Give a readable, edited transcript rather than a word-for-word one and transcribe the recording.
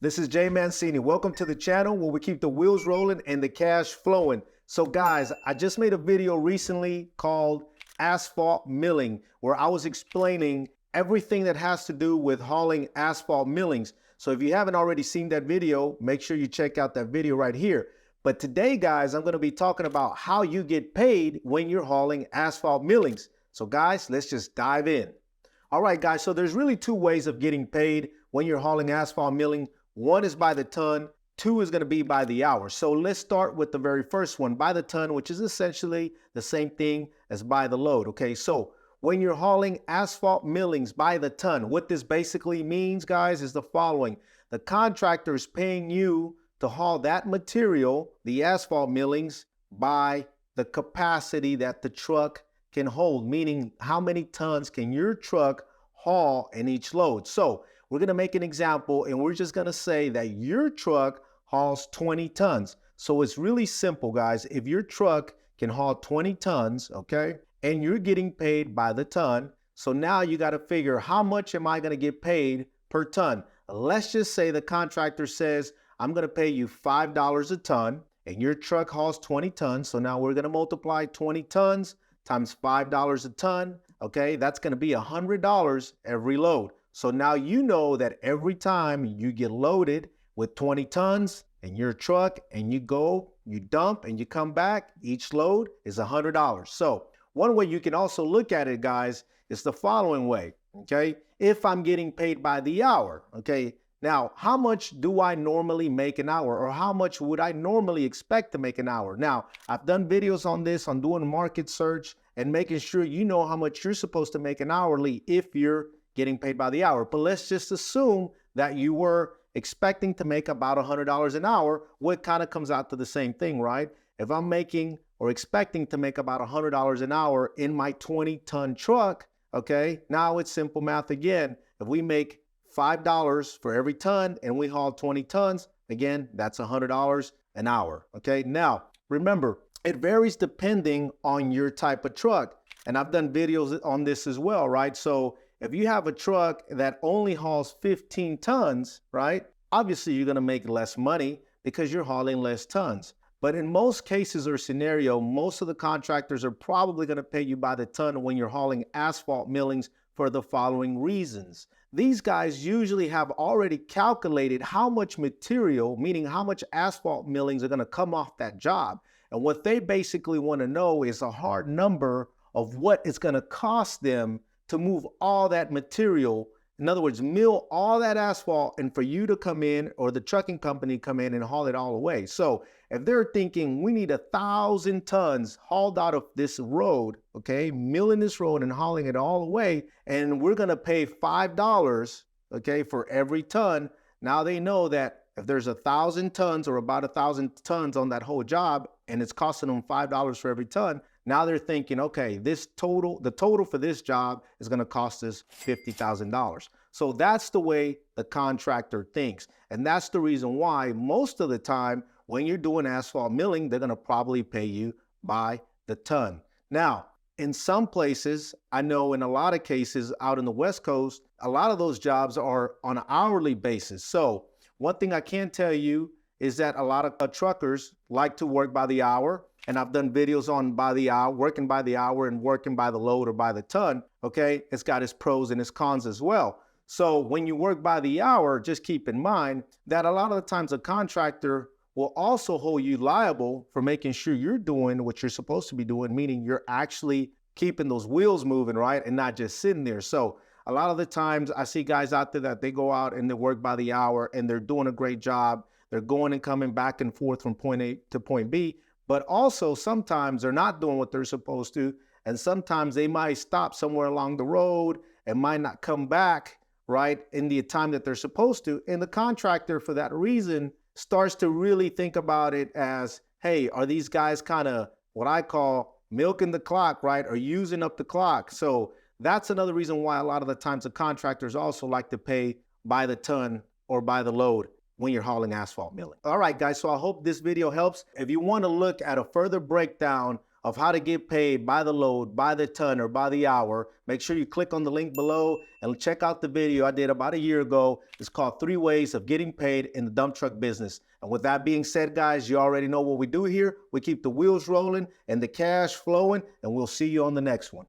This is Jay Mancini. Welcome to the channel where we keep the wheels rolling and the cash flowing. So guys, I just made a video recently called Asphalt Milling, where I was explaining everything that has to do with hauling asphalt millings. So if you haven't already seen that video, make sure you check out that video right here. But today, guys, I'm going to be talking about how you get paid when you're hauling asphalt millings. So guys, let's just dive in. All right, guys, so there's really two ways of getting paid when you're hauling asphalt milling. One is by the ton, two is going to be by the hour. So let's start with the very first one, by the ton, which is essentially the same thing as by the load. Okay, so when you're hauling asphalt millings by the ton, what this basically means, guys, is the following. The contractor is paying you to haul that material, the asphalt millings, by the capacity that the truck can hold, meaning how many tons can your truck haul in each load. So we're going to make an example and we're just going to say that your truck hauls 20 tons. So it's really simple, guys. If your truck can haul 20 tons, okay, and you're getting paid by the ton, so now you got to figure, how much am I going to get paid per ton? Let's just say the contractor says, I'm going to pay you $5 a ton and your truck hauls 20 tons. So now we're going to multiply 20 tons times $5 a ton. Okay, that's going to be $100 every load. So now you know that every time you get loaded with 20 tons in your truck and you go, you dump and you come back, each load is $100. So one way you can also look at it, guys, is the following way. Okay, if I'm getting paid by the hour, okay, now how much do I normally make an hour, or how much would I normally expect to make an hour? Now, I've done videos on this, on doing market search and making sure you know how much you're supposed to make an hourly if you're getting paid by the hour. But let's just assume that you were expecting to make about $100 an hour. What kind of comes out to the same thing, right? If I'm making or expecting to make about $100 an hour in my 20-ton truck, okay, now it's simple math again. If we make $5 for every ton and we haul 20 tons, again, that's $100 an hour. Okay, now remember, it varies depending on your type of truck. And I've done videos on this as well, right? So if you have a truck that only hauls 15 tons, right? Obviously, you're going to make less money because you're hauling less tons. But in most cases or scenario, most of the contractors are probably going to pay you by the ton when you're hauling asphalt millings for the following reasons. These guys usually have already calculated how much material, meaning how much asphalt millings are going to come off that job. And what they basically want to know is a hard number of what it's going to cost them to move all that material. In other words, mill all that asphalt and for you to come in, or the trucking company come in and haul it all away. So if they're thinking we need 1,000 tons hauled out of this road, okay, milling this road and hauling it all away, and we're going to pay $5, okay, for every ton. Now they know that if there's 1,000 tons or about 1,000 tons on that whole job and it's costing them $5 for every ton, now they're thinking, okay, the total for this job is going to cost us $50,000. So that's the way the contractor thinks. And that's the reason why most of the time when you're doing asphalt milling, they're going to probably pay you by the ton. Now, in some places, I know in a lot of cases out in the West Coast, a lot of those jobs are on an hourly basis. So one thing I can tell you is that a lot of truckers like to work by the hour. And I've done videos on by the hour, working by the hour and working by the load or by the ton. Okay, it's got its pros and its cons as well. So when you work by the hour, just keep in mind that a lot of the times a contractor will also hold you liable for making sure you're doing what you're supposed to be doing, meaning you're actually keeping those wheels moving, right? And not just sitting there. So a lot of the times I see guys out there that they go out and they work by the hour and they're doing a great job. They're going and coming back and forth from point A to point B. But also sometimes they're not doing what they're supposed to. And sometimes they might stop somewhere along the road and might not come back, right, in the time that they're supposed to. And the contractor, for that reason, starts to really think about it as, hey, are these guys kind of what I call milking the clock, right, or using up the clock? So that's another reason why a lot of the times the contractors also like to pay by the ton or by the load when you're hauling asphalt milling. All right, guys, so I hope this video helps. If you want to look at a further breakdown of how to get paid by the load, by the ton, or by the hour, make sure you click on the link below and check out the video I did about a year ago. It's called 3 Ways of Getting Paid in the Dump Truck Business. And with that being said, guys, you already know what we do here. We keep the wheels rolling and the cash flowing, and we'll see you on the next one.